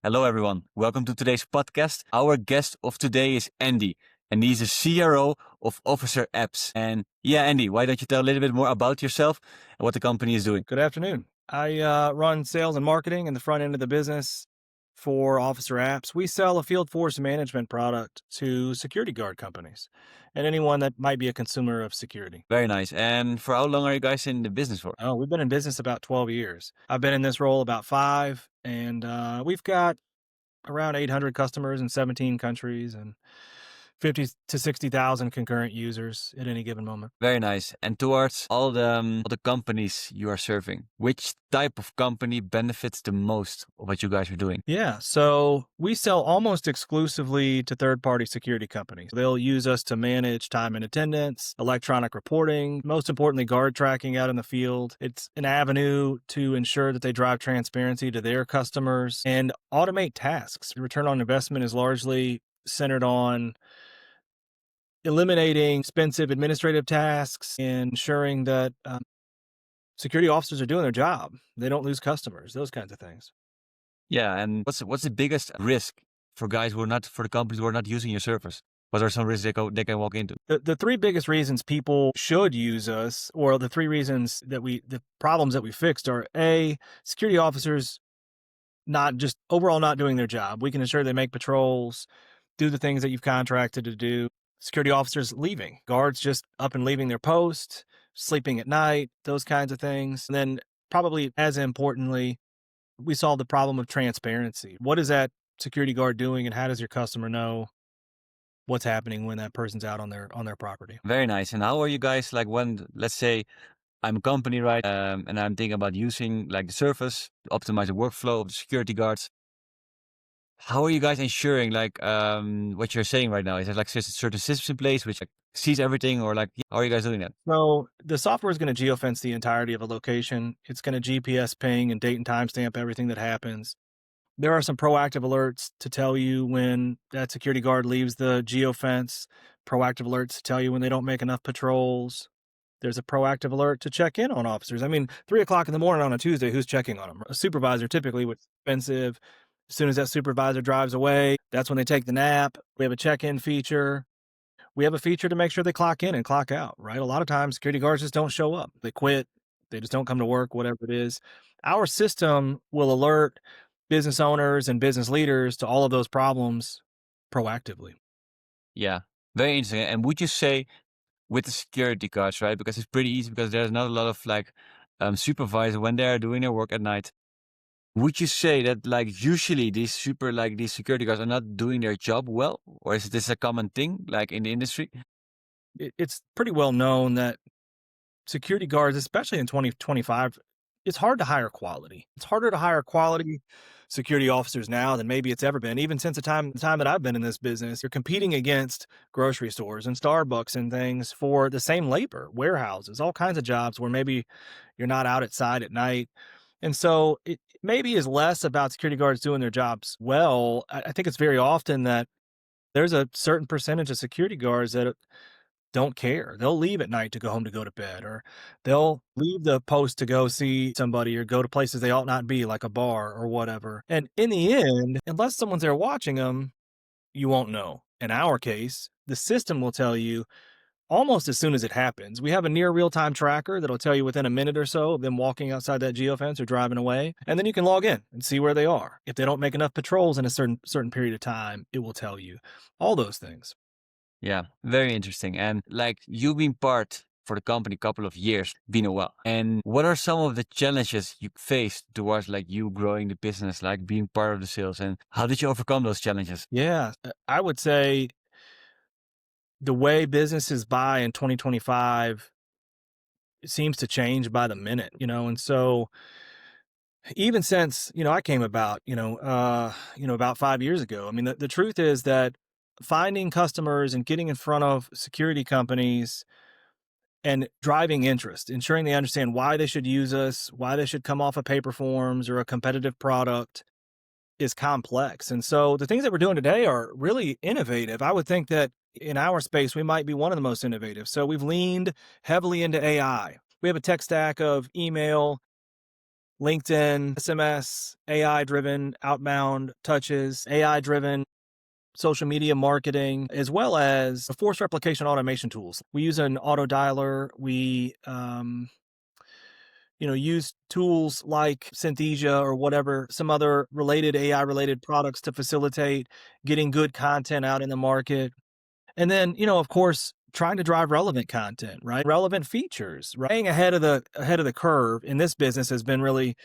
Hello, everyone. Welcome to today's podcast. Our guest of today is Andy, and he's a CRO of Officer Apps. And yeah, Andy, why don't you tell a little bit more about yourself and what the company is doing? Good afternoon. I run sales and marketing in the front end of the business for Officer Apps. We sell a field force management product to security guard companies and anyone that might be a consumer of security. Very nice. And for how long are you guys in the business for? Oh, we've been in business about 12 years. I've been in this role about 5, and we've got around 800 customers in 17 countries and 50 to 60,000 concurrent users at any given moment. Very nice. And towards all the companies you are serving, which type of company benefits the most of what you guys are doing? Yeah, so we sell almost exclusively to third-party security companies. They'll use us to manage time and attendance, electronic reporting, most importantly, guard tracking out in the field. It's an avenue to ensure that they drive transparency to their customers and automate tasks. Return on investment is largely centered on eliminating expensive administrative tasks and ensuring that security officers are doing their job. They don't lose customers, those kinds of things. Yeah. And what's the biggest risk for the companies who are not using your service? What are some risks they can walk into? The three biggest reasons people should use us, or the three reasons that the problems that we fixed are A, security officers not just overall not doing their job. We can ensure they make patrols, do the things that you've contracted to do. Security officers leaving, guards just up and leaving their post, sleeping at night, those kinds of things. And then probably as importantly, we solve the problem of transparency. What is that security guard doing and how does your customer know what's happening when that person's out on their property? Very nice. And how are you guys like when, let's say, I'm a company, right? And I'm thinking about using like the service to optimize the workflow of the security guards. How are you guys ensuring like what you're saying right now? Is there like certain systems in place which like sees everything, or like how are you guys doing that? So the software is going to geofence the entirety of a location. It's going to GPS ping and date and timestamp everything that happens. There are some proactive alerts to tell you when that security guard leaves the geofence, proactive alerts to tell you when they don't make enough patrols. There's a proactive alert to check in on officers. I mean, 3 o'clock in the morning on a Tuesday, who's checking on them? A supervisor typically, which is expensive. As soon as that supervisor drives away, that's when they take the nap. We have a check-in feature. We have a feature to make sure they clock in and clock out, right? A lot of times security guards just don't show up. They quit. They just don't come to work, whatever it is. Our system will alert business owners and business leaders to all of those problems proactively. Yeah, very interesting. And would you say with the security guards, right? Because it's pretty easy because there's not a lot of like supervisor when they're doing their work at night. Would you say that like usually these security guards are not doing their job well, or is this a common thing like in the industry? It's pretty well known that security guards, especially in 2025, it's hard to hire quality. It's harder to hire quality security officers now than maybe it's ever been. Even since the time that I've been in this business, you're competing against grocery stores and Starbucks and things for the same labor, warehouses, all kinds of jobs where maybe you're not out at site at night. And so it maybe is less about security guards doing their jobs well. I think it's very often that there's a certain percentage of security guards that don't care. They'll leave at night to go home to go to bed, or they'll leave the post to go see somebody or go to places they ought not be, like a bar or whatever. And in the end, unless someone's there watching them, you won't know. In our case, the system will tell you almost as soon as it happens. We have a near real-time tracker that'll tell you within a minute or so of them walking outside that geofence or driving away, and then you can log in and see where they are. If they don't make enough patrols in a certain period of time, it will tell you. All those things. Yeah, very interesting. And like you've been part for the company a couple of years, been a while. And what are some of the challenges you faced towards like you growing the business, like being part of the sales, and how did you overcome those challenges? Yeah, I would say the way businesses buy in 2025 it seems to change by the minute, and so even since, I came about, about 5 years ago. I mean, the truth is that finding customers and getting in front of security companies and driving interest, ensuring they understand why they should use us, why they should come off of paper forms or a competitive product is complex. And so the things that we're doing today are really innovative. I would think that in our space, we might be one of the most innovative. So we've leaned heavily into AI. We have a tech stack of email, LinkedIn, SMS, AI driven outbound touches, AI driven social media marketing, as well as force replication automation tools. We use an auto dialer. We, use tools like Synthesia or whatever, some other related AI related products to facilitate getting good content out in the market. And then, of course, trying to drive relevant content, right? Relevant features, right? Staying ahead of the curve in this business has been really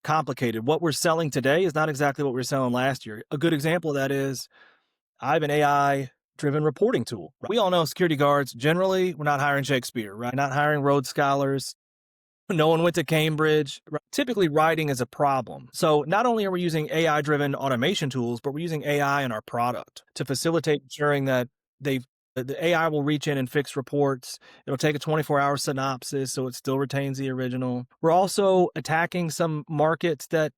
complicated. What we're selling today is not exactly what we were selling last year. A good example of that is I have an AI driven reporting tool. We all know security guards, generally, we're not hiring Shakespeare, right? Not hiring Rhodes Scholars. No one went to Cambridge. Typically, writing is a problem. So not only are we using AI driven automation tools, but we're using AI in our product to facilitate ensuring that the AI will reach in and fix reports. It'll take a 24-hour synopsis so it still retains the original. We're also attacking some markets that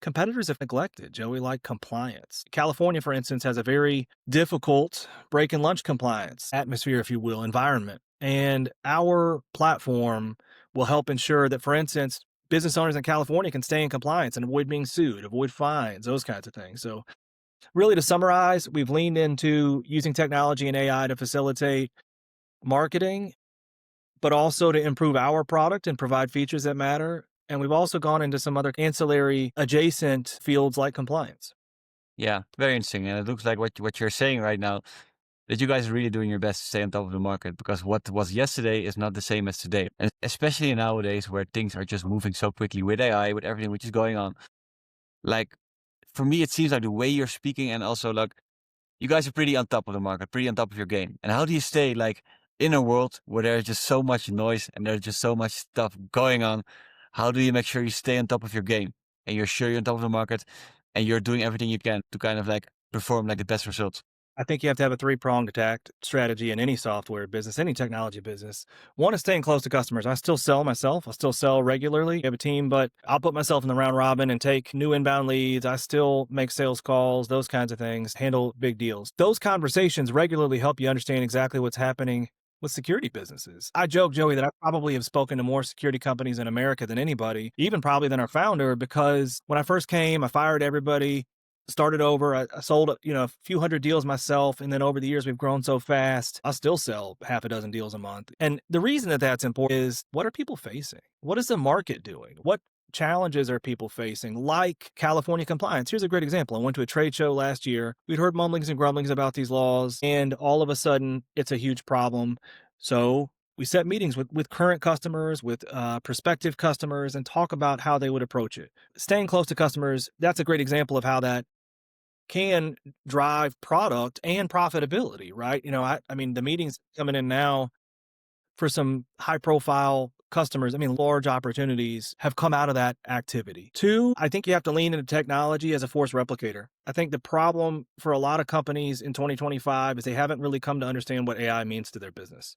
competitors have neglected, Joey, like compliance. California, for instance, has a very difficult break and lunch compliance atmosphere, if you will, environment. And our platform will help ensure that, for instance, business owners in California can stay in compliance and avoid being sued, avoid fines, those kinds of things. So, really, to summarize, we've leaned into using technology and AI to facilitate marketing, but also to improve our product and provide features that matter. And we've also gone into some other ancillary adjacent fields like compliance. Yeah, very interesting. And it looks like what you're saying right now, that you guys are really doing your best to stay on top of the market, because what was yesterday is not the same as today. And especially nowadays where things are just moving so quickly with AI, with everything which is going on. Like, for me, it seems like the way you're speaking, and also like you guys are pretty on top of the market, pretty on top of your game. And how do you stay like in a world where there's just so much noise and there's just so much stuff going on? How do you make sure you stay on top of your game and you're sure you're on top of the market and you're doing everything you can to kind of like perform like the best results? I think you have to have a three-pronged attack strategy in any software business, any technology business. One is staying close to customers. I still sell myself. I still sell regularly. I have a team, but I'll put myself in the round robin and take new inbound leads. I still make sales calls, those kinds of things, handle big deals. Those conversations regularly help you understand exactly what's happening with security businesses. I joke, Joey, that I probably have spoken to more security companies in America than anybody, even probably than our founder, because when I first came, I fired everybody, started over. I sold, a few hundred deals myself. And then over the years, we've grown so fast, I still sell half a dozen deals a month. And the reason that that's important is, what are people facing? What is the market doing? What challenges are people facing, like California compliance? Here's a great example. I went to a trade show last year. We'd heard mumblings and grumblings about these laws, and all of a sudden, it's a huge problem. So we set meetings with current customers, with prospective customers, and talk about how they would approach it. Staying close to customers, that's a great example of how that can drive product and profitability, right? I mean, the meetings coming in now for some high profile customers, I mean, large opportunities have come out of that activity. Two, I think you have to lean into technology as a force replicator. I think the problem for a lot of companies in 2025 is they haven't really come to understand what AI means to their business.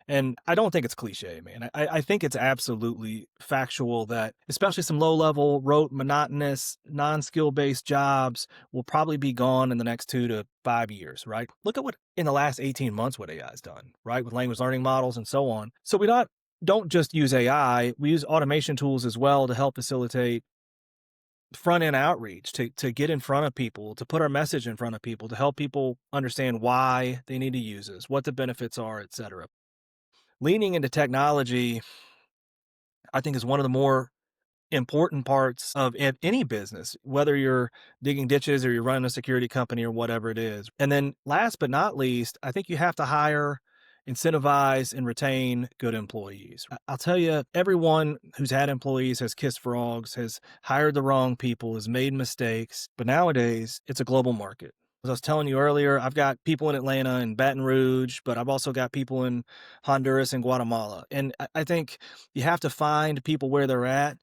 And I don't think it's cliche, man. I think it's absolutely factual that especially some low level, rote, monotonous, non skill based jobs will probably be gone in the next 2 to 5 years, right? Look at what in the last 18 months, what AI has done, right? With language learning models and so on. So we don't just use AI, we use automation tools as well to help facilitate front end outreach, to get in front of people, to put our message in front of people, to help people understand why they need to use us, what the benefits are, et cetera. Leaning into technology, I think, is one of the more important parts of any business, whether you're digging ditches or you're running a security company or whatever it is. And then last but not least, I think you have to hire, incentivize, and retain good employees. I'll tell you, everyone who's had employees has kissed frogs, has hired the wrong people, has made mistakes. But nowadays, it's a global market. As I was telling you earlier, I've got people in Atlanta and Baton Rouge, but I've also got people in Honduras and Guatemala. And I think you have to find people where they're at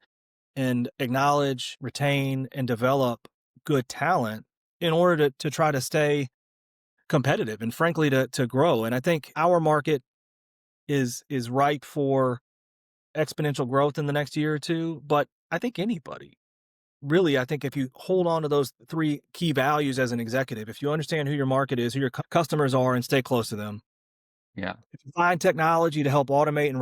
and acknowledge, retain, and develop good talent in order to try to stay competitive and frankly to grow. And I think our market is ripe for exponential growth in the next year or two. But I think anybody, really, I think if you hold on to those three key values as an executive, if you understand who your market is, who your customers are, and stay close to them, Yeah, If you find technology to help automate and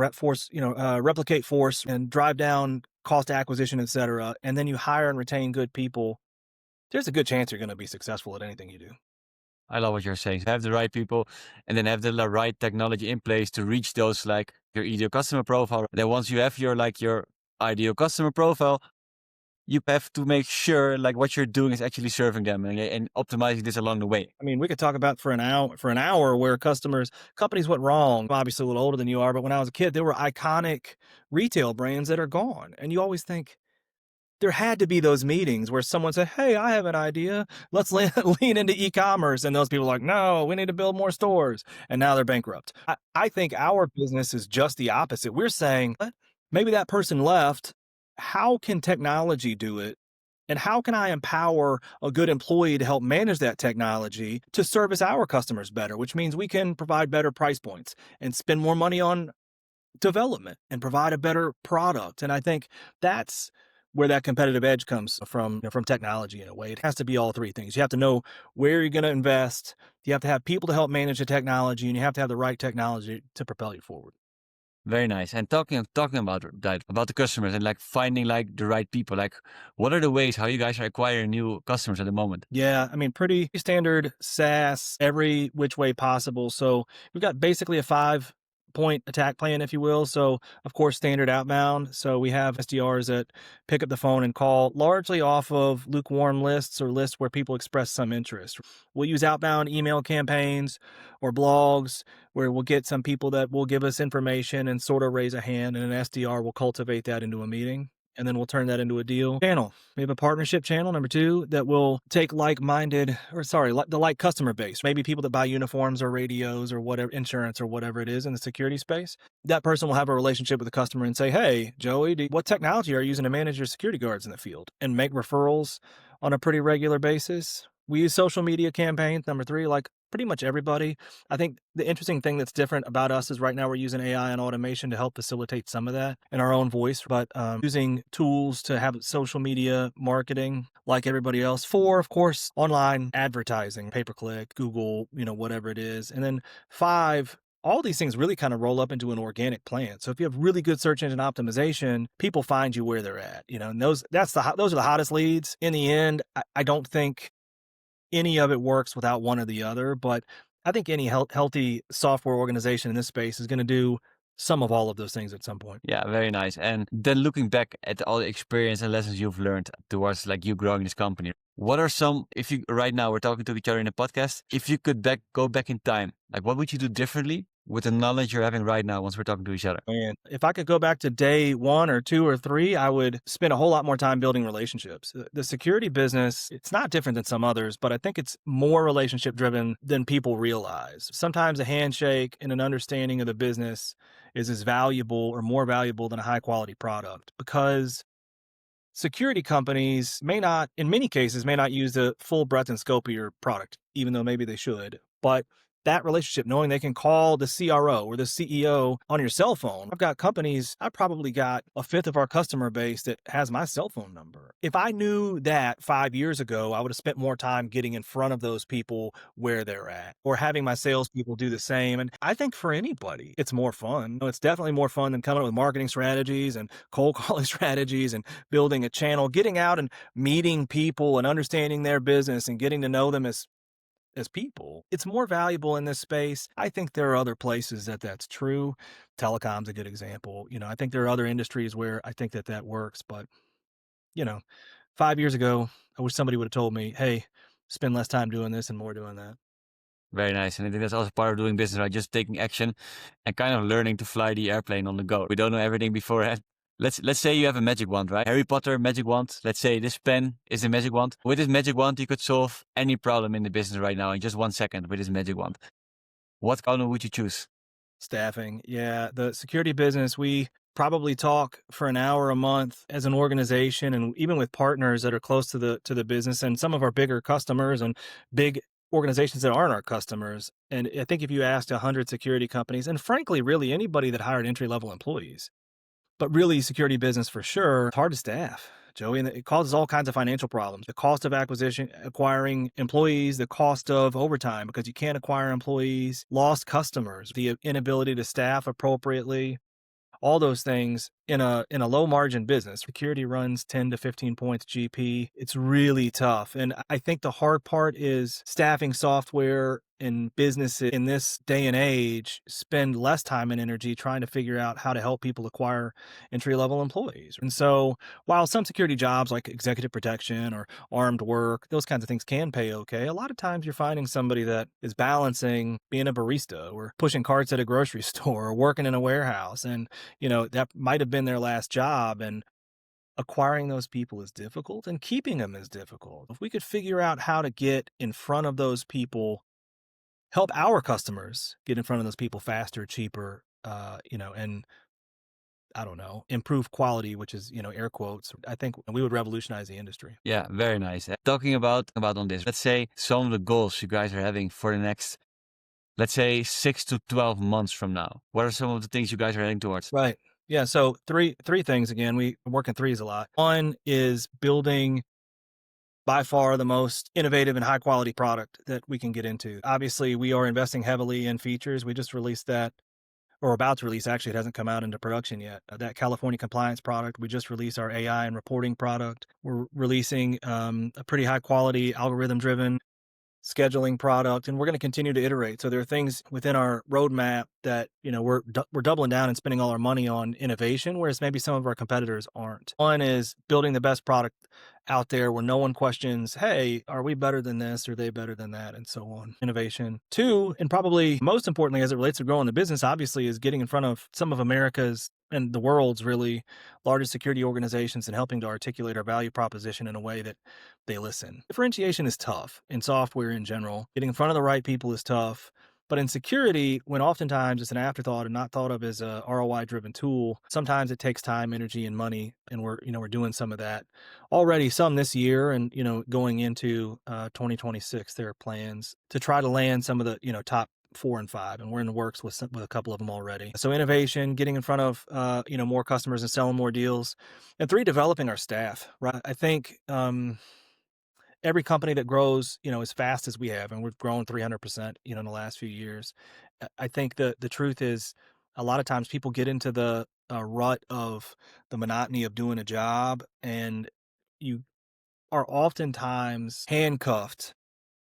replicate force and drive down cost acquisition, et cetera, and then you hire and retain good people, there's a good chance you're going to be successful at anything you do. I love what you're saying. Have the right people and then have the right technology in place to reach those like your ideal customer profile. Then once you have your like your ideal customer profile, you have to make sure like what you're doing is actually serving them and optimizing this along the way. I mean, we could talk about for an hour where companies went wrong. I'm obviously a little older than you are, but when I was a kid, there were iconic retail brands that are gone. And you always think there had to be those meetings where someone said, "Hey, I have an idea. Let's lean into e-commerce." And those people are like, "No, we need to build more stores." And now they're bankrupt. I think our business is just the opposite. We're saying, maybe that person left. How can technology do it? And how can I empower a good employee to help manage that technology to service our customers better, which means we can provide better price points and spend more money on development and provide a better product. And I think that's where that competitive edge comes from technology in a way. It has to be all three things. You have to know where you're going to invest, you have to have people to help manage the technology, and you have to have the right technology to propel you forward. Very nice. And talking about that, about the customers and like finding like the right people, like what are the ways how you guys are acquiring new customers at the moment? Yeah, I mean, pretty standard SaaS, every which way possible. So we've got basically a 5-point attack plan, if you will. So, of course, standard outbound. So we have SDRs that pick up the phone and call largely off of lukewarm lists or lists where people express some interest. We'll use outbound email campaigns or blogs where we'll get some people that will give us information and sort of raise a hand, and an SDR will cultivate that into a meeting. And then we'll turn that into a deal channel. We have a partnership channel, number two, that will take the like customer base, maybe people that buy uniforms or radios or whatever, insurance or whatever it is in the security space. That person will have a relationship with the customer and say, "Hey, Joey, what technology are you using to manage your security guards in the field?" And make referrals on a pretty regular basis. We use social media campaigns, number three, like pretty much everybody. I think the interesting thing that's different about us is right now we're using AI and automation to help facilitate some of that in our own voice, but using tools to have social media marketing like everybody else. Four, of course, online advertising, pay-per-click, Google, whatever it is. And then five, all these things really kind of roll up into an organic plan. So if you have really good search engine optimization, people find you where they're at, and those are the hottest leads. In the end, I don't think any of it works without one or the other, but I think any healthy software organization in this space is going to do some of all of those things at some point. Yeah, very nice. And then looking back at all the experience and lessons you've learned towards like you growing this company, what are some, if you right now we're talking to each other in a podcast, if you could go back in time, like what would you do differently with the knowledge you're having right now once we're talking to each other? And if I could go back to day one or two or three, I would spend a whole lot more time building relationships. The security business, it's not different than some others, but I think it's more relationship driven than people realize. Sometimes a handshake and an understanding of the business is as valuable or more valuable than a high quality product, because security companies in many cases, may not use the full breadth and scope of your product, even though maybe they should. But that relationship, knowing they can call the CRO or the CEO on your cell phone. I probably got a fifth of our customer base that has my cell phone number. If I knew that 5 years ago, I would have spent more time getting in front of those people where they're at, or having my salespeople do the same. And I think for anybody, it's more fun. It's definitely more fun than coming up with marketing strategies and cold calling strategies and building a channel, getting out and meeting people and understanding their business and getting to know them as people. It's more valuable in this space. I think there are other places that's true. Telecom's a good example. I think there are other industries where I think that works, but you know, 5 years ago, I wish somebody would have told me, "Hey, spend less time doing this and more doing that." Very nice. And I think that's also part of doing business, right? Just taking action and kind of learning to fly the airplane on the go. We don't know everything beforehand. Let's say you have a magic wand, right? Harry Potter magic wand. Let's say this pen is a magic wand. With this magic wand, you could solve any problem in the business right now in just 1 second with this magic wand. What color would you choose? Staffing. Yeah, the security business, we probably talk for an hour a month as an organization, and even with partners that are close to the business and some of our bigger customers and big organizations that aren't our customers. And I think if you asked 100 security companies, and frankly, really anybody that hired entry-level employees, But really, security business for sure, it's hard to staff, Joey, and it causes all kinds of financial problems. The cost of acquiring employees, the cost of overtime because you can't acquire employees, lost customers, the inability to staff appropriately, all those things in a low margin business. Security runs 10 to 15 points GP. It's really tough. And I think the hard part is staffing software and businesses in this day and age spend less time and energy trying to figure out how to help people acquire entry level employees. And so while some security jobs like executive protection or armed work, those kinds of things can pay okay, a lot of times you're finding somebody that is balancing being a barista or pushing carts at a grocery store or working in a warehouse. And that might have been their last job, and acquiring those people is difficult and keeping them is difficult. If we could figure out how to get in front of those people, help our customers get in front of those people faster, cheaper, and I don't know, improve quality, which is, air quotes, I think we would revolutionize the industry. Yeah, very nice. Talking about on this, let's say some of the goals you guys are having for the next, let's say 6 to 12 months from now. What are some of the things you guys are heading towards? Right. Yeah. So three things again. We work in threes a lot. One is building by far the most innovative and high quality product that we can get into. Obviously, we are investing heavily in features. We just released that, or about to release. Actually, it hasn't come out into production yet. That California compliance product. We just released our AI and reporting product. We're releasing a pretty high quality algorithm driven scheduling product, and we're going to continue to iterate. So there are things within our roadmap that we're doubling down and spending all our money on innovation, whereas maybe some of our competitors aren't. One is building the best product out there where no one questions, hey, are we better than this? Are they better than that? And so on. Innovation. Two, and probably most importantly as it relates to growing the business, obviously, is getting in front of some of America's and the world's really largest security organizations and helping to articulate our value proposition in a way that they listen. Differentiation is tough in software in general. Getting in front of the right people is tough. But in security, when oftentimes it's an afterthought and not thought of as a ROI driven tool, sometimes it takes time, energy, and money. And we're doing some of that already, some this year, and going into 2026, there are plans to try to land some of the top 4 and 5, and we're in the works with a couple of them already. So innovation, getting in front of more customers and selling more deals, and 3, developing our staff. Right, I think every company that grows, as fast as we have, and we've grown 300%, in the last few years. I think the truth is, a lot of times people get into the rut of the monotony of doing a job, and you are oftentimes handcuffed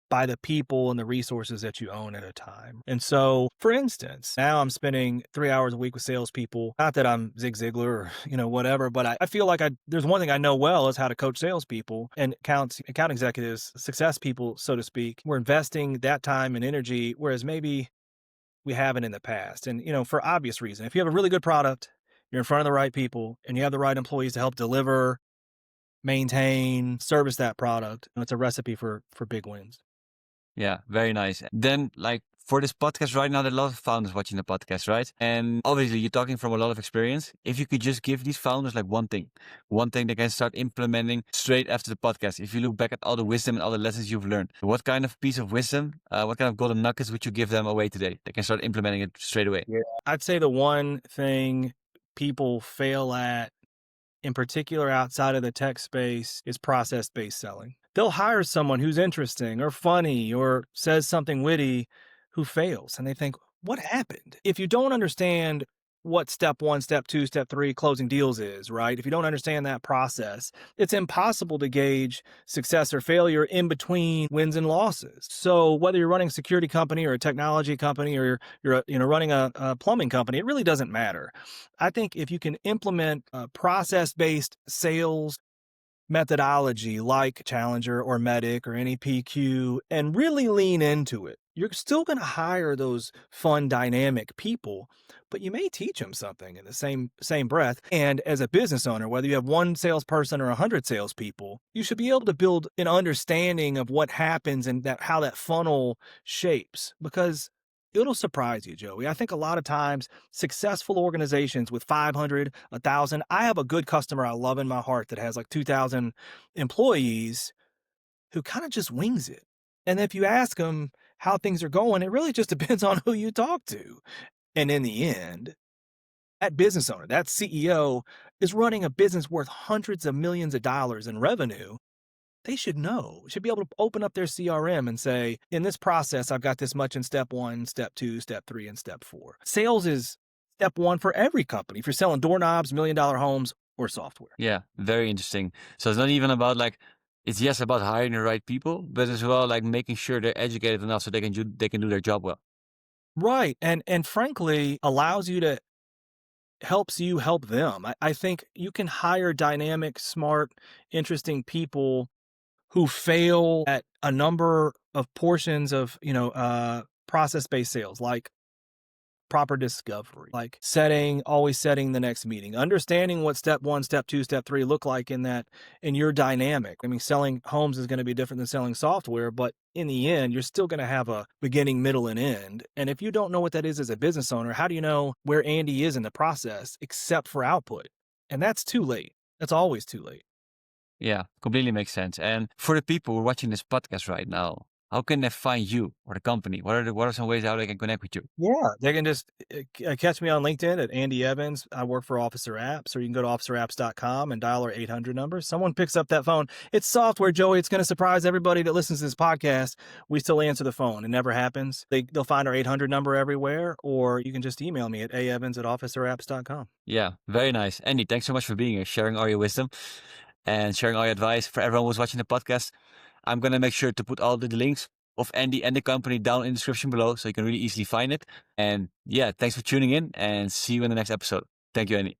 by the people and the resources that you own at a time. And so, for instance, now I'm spending 3 hours a week with salespeople. Not that I'm Zig Ziglar or, whatever, but I feel like there's one thing I know well is how to coach salespeople and account executives, success people, so to speak. We're investing that time and energy, whereas maybe we haven't in the past. And, for obvious reason, if you have a really good product, you're in front of the right people, and you have the right employees to help deliver, maintain, service that product, it's a recipe for big wins. Yeah, very nice. Then, like, for this podcast right now, there are a lot of founders watching the podcast, right? And obviously, you're talking from a lot of experience. If you could just give these founders like one thing they can start implementing straight after the podcast. If you look back at all the wisdom and all the lessons you've learned, what kind of piece of wisdom, what kind of golden nuggets would you give them away today? They can start implementing it straight away. Yeah. I'd say the one thing people fail at, in particular outside of the tech space, is process-based selling. They'll hire someone who's interesting or funny or says something witty who fails, and they think, what happened? If you don't understand what step 1, step 2, step 3 closing deals is, right? If you don't understand that process, it's impossible to gauge success or failure in between wins and losses. So whether you're running a security company or a technology company or you're running a plumbing company, it really doesn't matter. I think if you can implement a process-based sales methodology like Challenger or Medic or any PQ and really lean into it, you're still going to hire those fun, dynamic people, but you may teach them something in the same breath. And as a business owner, whether you have one salesperson or 100 salespeople, you should be able to build an understanding of what happens and how that funnel shapes, because it'll surprise you, Joey. I think a lot of times successful organizations with 500, 1,000, I have a good customer I love in my heart that has like 2,000 employees who kind of just wings it. And if you ask them how things are going, it really just depends on who you talk to. And in the end, That business owner, that CEO is running a business worth hundreds of millions of dollars in revenue. They should know, should be able to open up their CRM and say, in this process, I've got this much in step one, step two, step three, and step four. Sales is step one for every company if you're selling doorknobs, $1 million homes, or software. Yeah, very interesting. So it's not even about like, it's yes about hiring the right people, but as well like making sure they're educated enough so they can do their job well. Right. And frankly, allows you to helps you help them. I think you can hire dynamic, smart, interesting people who fail at a number of portions of, process-based sales, like proper discovery, like always setting the next meeting, understanding what step one, step two, step three look like in your dynamic. I mean, selling homes is going to be different than selling software, but in the end, you're still going to have a beginning, middle, and end. And if you don't know what that is as a business owner, how do you know where Andy is in the process except for output? And that's too late. That's always too late. Yeah, completely makes sense. And for the people who are watching this podcast right now, how can they find you or the company? What are some ways how they can connect with you? Yeah, they can just catch me on LinkedIn at Andy Evans. I work for Officer Apps, or you can go to officerapps.com and dial our 800 number. Someone picks up that phone. It's software, Joey. It's going to surprise everybody that listens to this podcast. We still answer the phone. It never happens. They'll find our 800 number everywhere, or you can just email me at aevans@officerapps.com. Yeah, very nice. Andy, thanks so much for being here, sharing all your wisdom and sharing all your advice for everyone who's watching the podcast. I'm going to make sure to put all the links of Andy and the company down in the description below so you can really easily find it. And yeah, thanks for tuning in and see you in the next episode. Thank you, Andy.